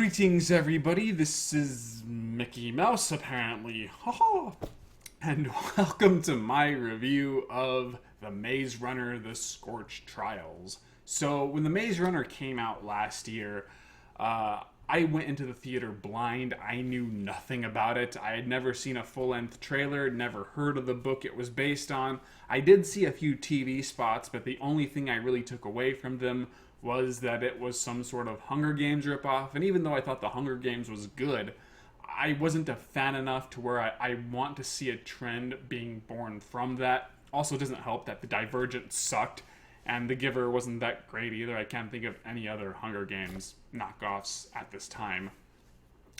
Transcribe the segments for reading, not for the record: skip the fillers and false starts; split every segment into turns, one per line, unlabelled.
Greetings, everybody. This is Mickey Mouse, apparently. Haha! And welcome to my review of The Maze Runner: The Scorch Trials. So, when The Maze Runner came out last year, I went into the theater blind. I knew nothing about it. I had never seen a full-length trailer, never heard of the book it was based on. I did see a few TV spots, but the only thing I really took away from them was that it was some sort of Hunger Games ripoff. And even though I thought the Hunger Games was good, I wasn't a fan enough to where I want to see a trend being born from that. Also, it doesn't help that the Divergent sucked, and The Giver wasn't that great either. I can't think of any other Hunger Games knockoffs at this time.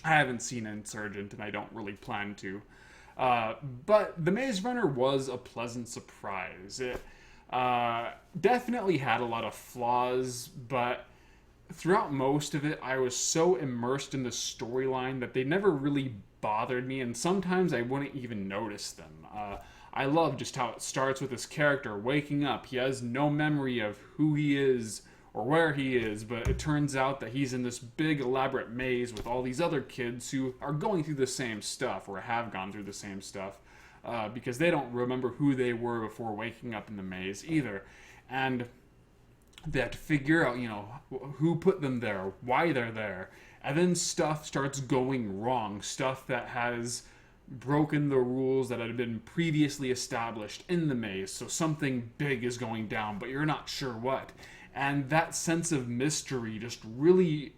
I haven't seen Insurgent, and I don't really plan to. But The Maze Runner was a pleasant surprise. It definitely had a lot of flaws, but throughout most of it, I was so immersed in the storyline that they never really bothered me, and sometimes I wouldn't even notice them. I love just how it starts with this character waking up. He has no memory of who he is or where he is, but it turns out that he's in this big elaborate maze with all these other kids who are going through the same stuff or have gone through the same stuff. Because they don't remember who they were before waking up in the maze either. And they have to figure out, who put them there, why they're there. And then stuff starts going wrong. Stuff that has broken the rules that had been previously established in the maze. So something big is going down, but you're not sure what. And that sense of mystery just really,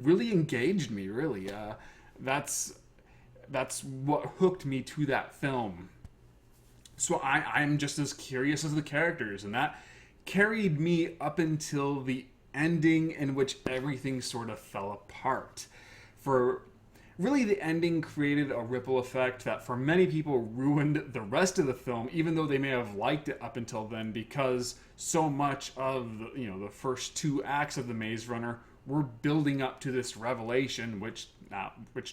really engaged me, really. That's what hooked me to that film. So I'm just as curious as the characters, and that carried me up until the ending, in which everything sort of fell apart. For really, the ending created a ripple effect that for many people ruined the rest of the film, even though they may have liked it up until then, because so much of the first two acts of The Maze Runner were building up to this revelation, which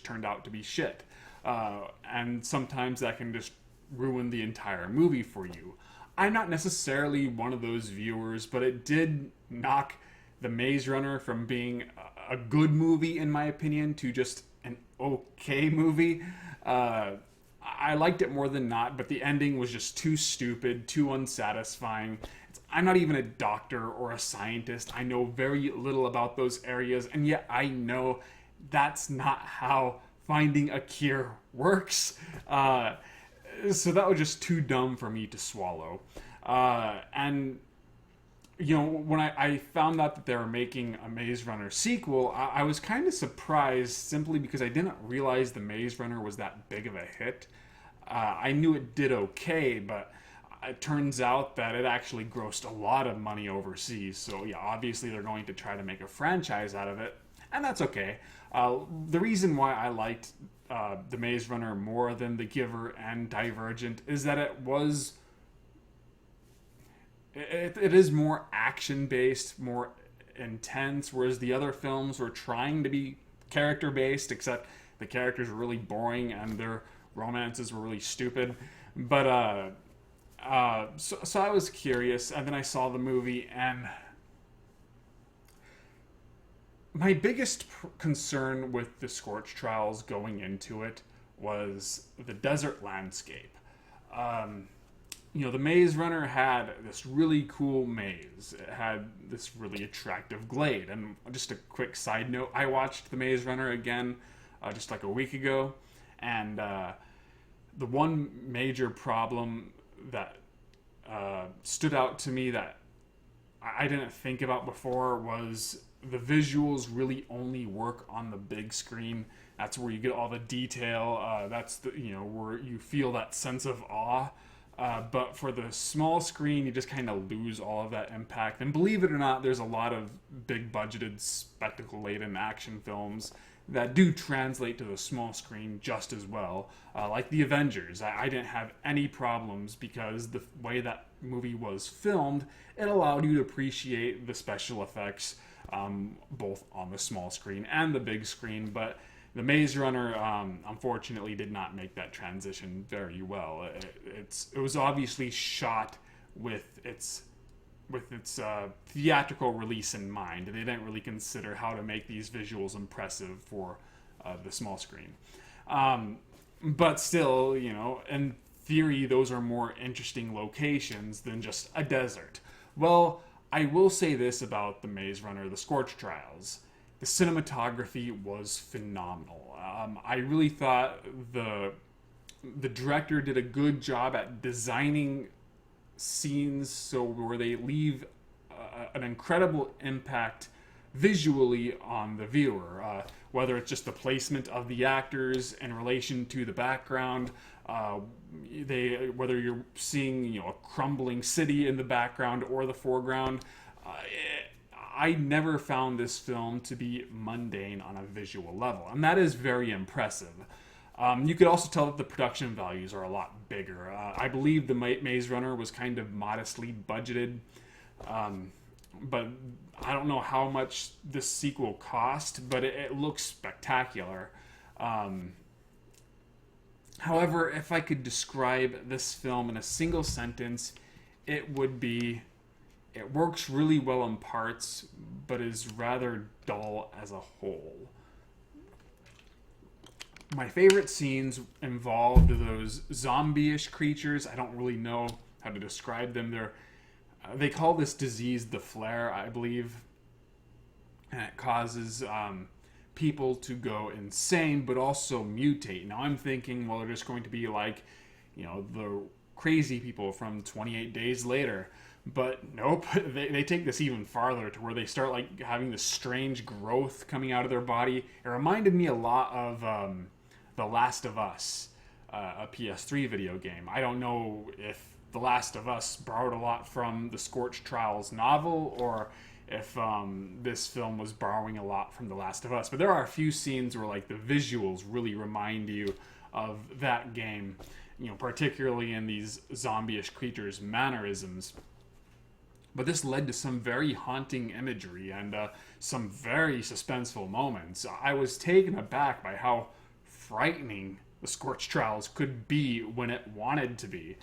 turned out to be shit. And sometimes that can just ruin the entire movie for you. I'm not necessarily one of those viewers, but it did knock The Maze Runner from being a good movie, in my opinion, to just an okay movie. I liked it more than not, but the ending was just too stupid, too unsatisfying. I'm not even a doctor or a scientist. I know very little about those areas, and yet I know that's not how finding a cure works. So that was just too dumb for me to swallow. And when I found out that they were making a Maze Runner sequel, I was kind of surprised, simply because I didn't realize the Maze Runner was that big of a hit. I knew it did okay, but it turns out that it actually grossed a lot of money overseas. So yeah, obviously they're going to try to make a franchise out of it, and that's okay. The reason why I liked The Maze Runner more than The Giver and Divergent is that it is more action-based, more intense, whereas the other films were trying to be character-based, except the characters were really boring and their romances were really stupid. But so I was curious, and then I saw the movie, and my biggest concern with the Scorch Trials going into it was the desert landscape. The Maze Runner had this really cool maze. It had this really attractive glade. And just a quick side note, I watched The Maze Runner again just like a week ago, and the one major problem that stood out to me that I didn't think about before was the visuals really only work on the big screen. That's where you get all the detail. That's where you feel that sense of awe. But for the small screen, you just kind of lose all of that impact. And believe it or not, there's a lot of big budgeted, spectacle-laden action films that do translate to the small screen just as well. Like The Avengers. I didn't have any problems because the way that movie was filmed, it allowed you to appreciate the special effects both on the small screen and the big screen. But The Maze Runner, unfortunately, did not make that transition very well. It was obviously shot with its with its theatrical release in mind. They didn't really consider how to make these visuals impressive for the small screen. But still, in theory, those are more interesting locations than just a desert. Well, I will say this about the Maze Runner, the Scorch Trials. The cinematography was phenomenal. I really thought the director did a good job at designing scenes so where they leave an incredible impact visually on the viewer, whether it's just the placement of the actors in relation to the background, whether you're seeing a crumbling city in the background or the foreground. I never found this film to be mundane on a visual level, and that is very impressive. You could also tell that the production values are a lot bigger. I believe the Maze Runner was kind of modestly budgeted, but I don't know how much this sequel cost, but it looks spectacular. However, if I could describe this film in a single sentence, it would be: it works really well in parts, but is rather dull as a whole. My favorite scenes involved those zombie-ish creatures. I don't really know how to describe them. They call this disease the flare, I believe, and it causes people to go insane, but also mutate. Now I'm thinking, well, they're just going to be like, the crazy people from 28 Days Later. But nope, they take this even farther to where they start like having this strange growth coming out of their body. It reminded me a lot of The Last of Us, a PS3 video game. I don't know if The Last of Us borrowed a lot from the Scorch Trials novel, or if this film was borrowing a lot from The Last of Us. But there are a few scenes where like the visuals really remind you of that game, particularly in these zombie-ish creatures' mannerisms. But this led to some very haunting imagery and some very suspenseful moments. I was taken aback by how frightening the Scorch Trials could be when it wanted to be.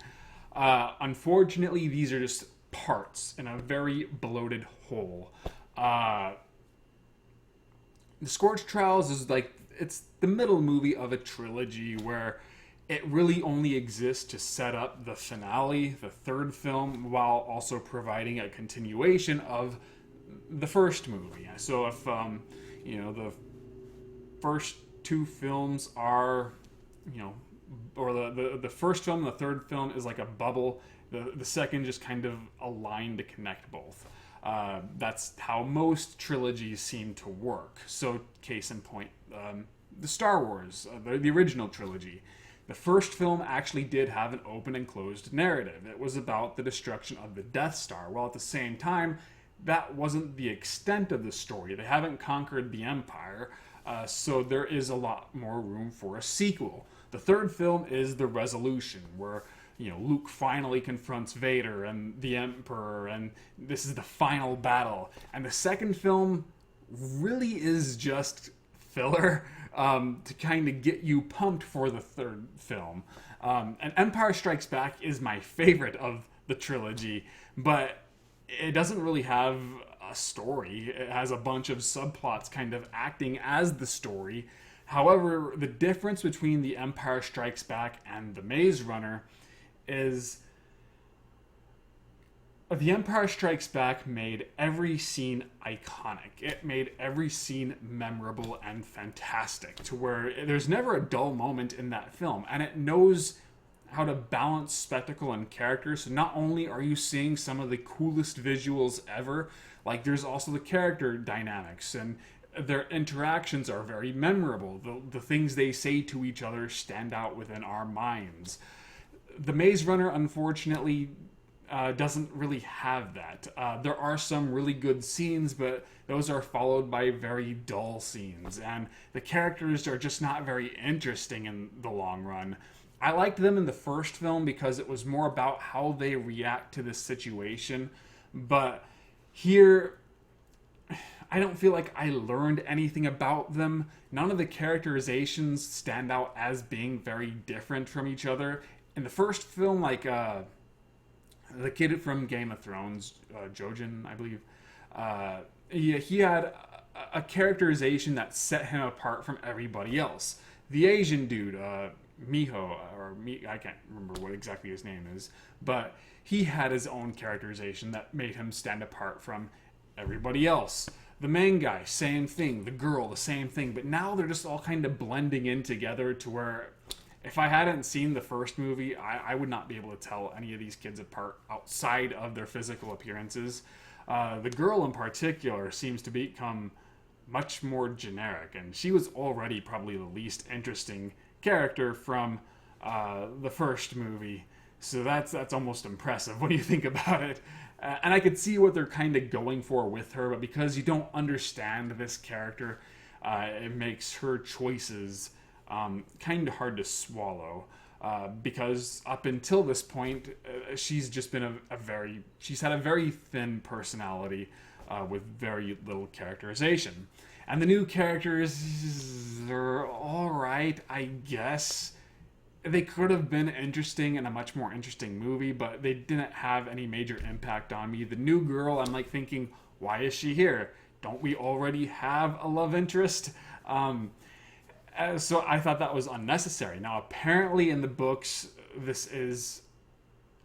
Unfortunately, these are just parts in a very bloated whole. The Scorch Trials is it's the middle movie of a trilogy where it really only exists to set up the finale, the third film, while also providing a continuation of the first movie. So if, the first two films are, or the first film and the third film is like a bubble, the second just kind of aligned to connect both. That's how most trilogies seem to work. So, case in point, the Star Wars, the original trilogy. The first film actually did have an open and closed narrative. It was about the destruction of the Death Star, while at the same time, that wasn't the extent of the story. They haven't conquered the Empire, so there is a lot more room for a sequel. The third film is The Resolution, where Luke finally confronts Vader and the Emperor, and this is the final battle. And the second film really is just filler to kind of get you pumped for the third film. And Empire Strikes Back is my favorite of the trilogy, but it doesn't really have a story. It has a bunch of subplots kind of acting as the story. However, the difference between The Empire Strikes Back and The Maze Runner is The Empire Strikes Back made every scene iconic. It made every scene memorable and fantastic, to where there's never a dull moment in that film, and it knows how to balance spectacle and character. So not only are you seeing some of the coolest visuals ever, like there's also the character dynamics, and their interactions are very memorable. The things they say to each other stand out within our minds. The Maze Runner, unfortunately, doesn't really have that. There are some really good scenes, but those are followed by very dull scenes, and the characters are just not very interesting in the long run. I liked them in the first film because it was more about how they react to this situation, but here I don't feel like I learned anything about them. None of the characterizations stand out as being very different from each other. In the first film, the kid from Game of Thrones, Jojen, I believe. He had a characterization that set him apart from everybody else. The Asian dude, Miho, I can't remember what exactly his name is, but he had his own characterization that made him stand apart from everybody else. The main guy, same thing. The girl, the same thing. But now they're just all kind of blending in together to where if I hadn't seen the first movie, I would not be able to tell any of these kids apart outside of their physical appearances. The girl in particular seems to become much more generic, and she was already probably the least interesting character from the first movie. So that's almost impressive when you think about it. And I could see what they're kind of going for with her, but because you don't understand this character, it makes her choices kind of hard to swallow. Because up until this point, she's just been she's had a very thin personality with very little characterization. And the new characters are alright, I guess. They could have been interesting in a much more interesting movie, but they didn't have any major impact on me. The new girl, I'm like thinking, why is she here? Don't we already have a love interest? So I thought that was unnecessary. Now, apparently in the books, this is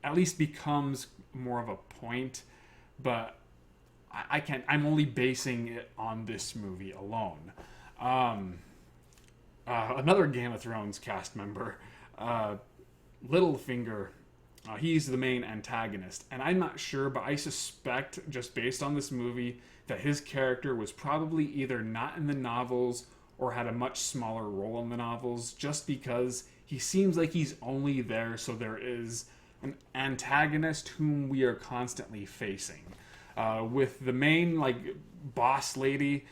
at least becomes more of a point, but I'm only basing it on this movie alone. Another Game of Thrones cast member, Littlefinger, he's the main antagonist, and I'm not sure, but I suspect, just based on this movie, that his character was probably either not in the novels or had a much smaller role in the novels, just because he seems like he's only there so there is an antagonist whom we are constantly facing. With the main boss lady,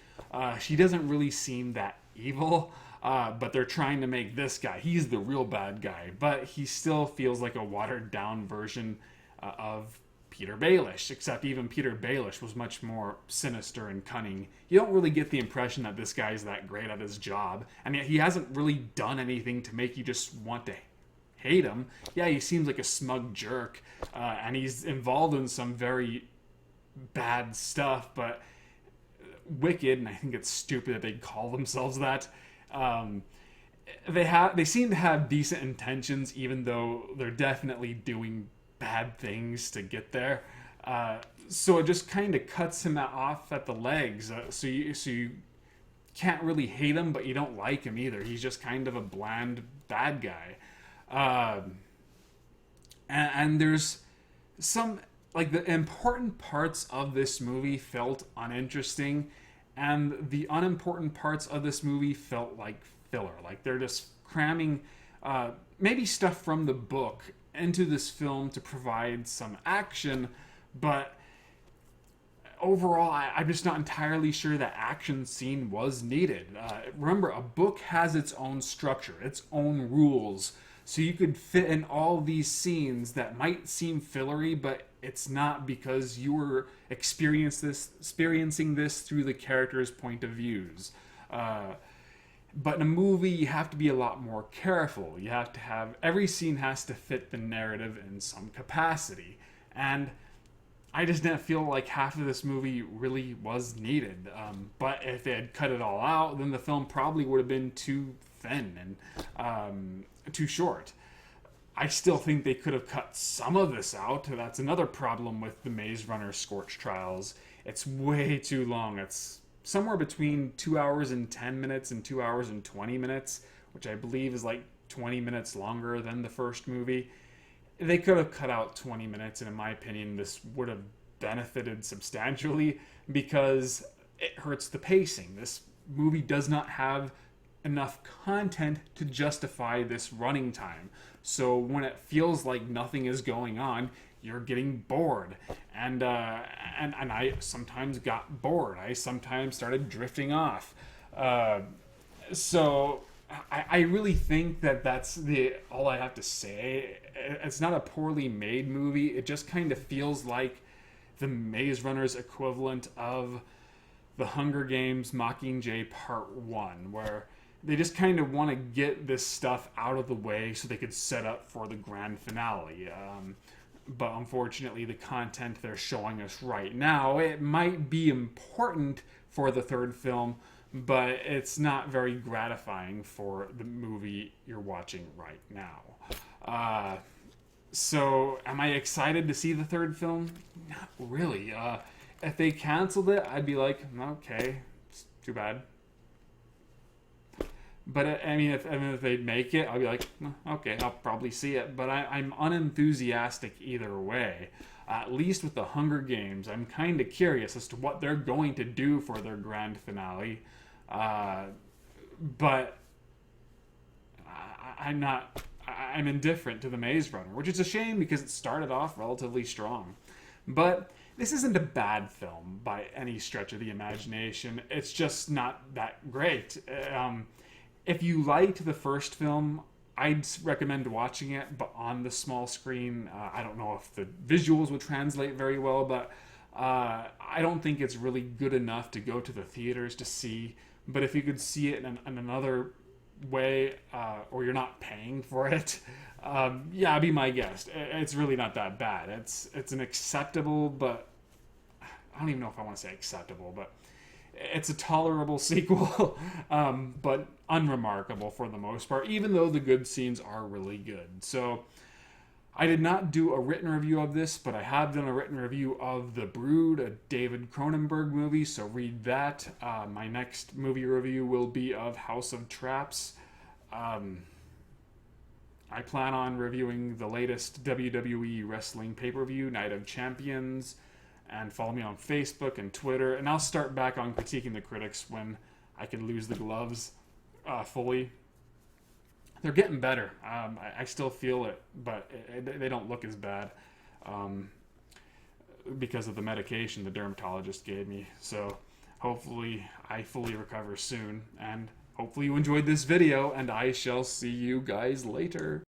she doesn't really seem that evil, but they're trying to make this guy, he's the real bad guy, but he still feels like a watered down version of Peter Baelish, except even Peter Baelish was much more sinister and cunning. You don't really get the impression that this guy's that great at his job, and yet he hasn't really done anything to make you just want to hate him. Yeah, he seems like a smug jerk, and he's involved in some very bad stuff, but wicked, and I think it's stupid that they call themselves that. They seem to have decent intentions, even though they're definitely doing bad things to get there. So it just kind of cuts him off at the legs. So you can't really hate him, but you don't like him either. He's just kind of a bland bad guy. And there's some the important parts of this movie felt uninteresting, and the unimportant parts of this movie felt like filler. Like they're just cramming maybe stuff from the book into this film to provide some action, but overall I'm just not entirely sure that action scene was needed. Remember, a book has its own structure, its own rules, so you could fit in all these scenes that might seem fillery, but it's not, because you were experiencing this through the characters' point of views. But in a movie, you have to be a lot more careful. You have to have, every scene has to fit the narrative in some capacity. And I just didn't feel like half of this movie really was needed. But if they had cut it all out, then the film probably would have been too thin and too short. I still think they could have cut some of this out. That's another problem with the Maze Runner Scorch Trials. It's way too long. It's somewhere between 2 hours and 10 minutes and 2 hours and 20 minutes, which I believe is 20 minutes longer than the first movie. They could have cut out 20 minutes, and in my opinion, this would have benefited substantially because it hurts the pacing. This movie does not have enough content to justify this running time. So when it feels like nothing is going on, you're getting bored. And I sometimes got bored. I sometimes started drifting off. So I really think that that's all I have to say. It's not a poorly made movie. It just kind of feels like the Maze Runner's equivalent of the Hunger Games Mockingjay Part 1, where they just kind of want to get this stuff out of the way so they could set up for the grand finale. but unfortunately the content they're showing us right now, it might be important for the third film, but it's not very gratifying for the movie you're watching right now. So am I excited to see the third film? Not really. If they canceled it, I'd be like, okay, it's too bad. But I mean, if they make it, I'll be like, okay, I'll probably see it. But I'm unenthusiastic either way. At least with the Hunger Games, I'm kind of curious as to what they're going to do for their grand finale. But I'm not. I'm indifferent to the Maze Runner, which is a shame because it started off relatively strong. But this isn't a bad film by any stretch of the imagination. It's just not that great. If you liked the first film, I'd recommend watching it, but on the small screen. I don't know if the visuals would translate very well, but I don't think it's really good enough to go to the theaters to see. But if you could see it in another way, or you're not paying for it, yeah, be my guest. It's really not that bad. It's an acceptable, but I don't even know if I want to say acceptable, but it's a tolerable sequel, but unremarkable for the most part, even though the good scenes are really good. So I did not do a written review of this, but I have done a written review of The Brood, a David Cronenberg movie, so read that. My next movie review will be of House of Traps. I plan on reviewing the latest WWE wrestling pay-per-view, Night of Champions, and follow me on Facebook and Twitter, and I'll start back on critiquing the critics when I can lose the gloves fully. They're getting better. I still feel it, but they don't look as bad because of the medication the dermatologist gave me. So hopefully I fully recover soon, and hopefully you enjoyed this video, and I shall see you guys later.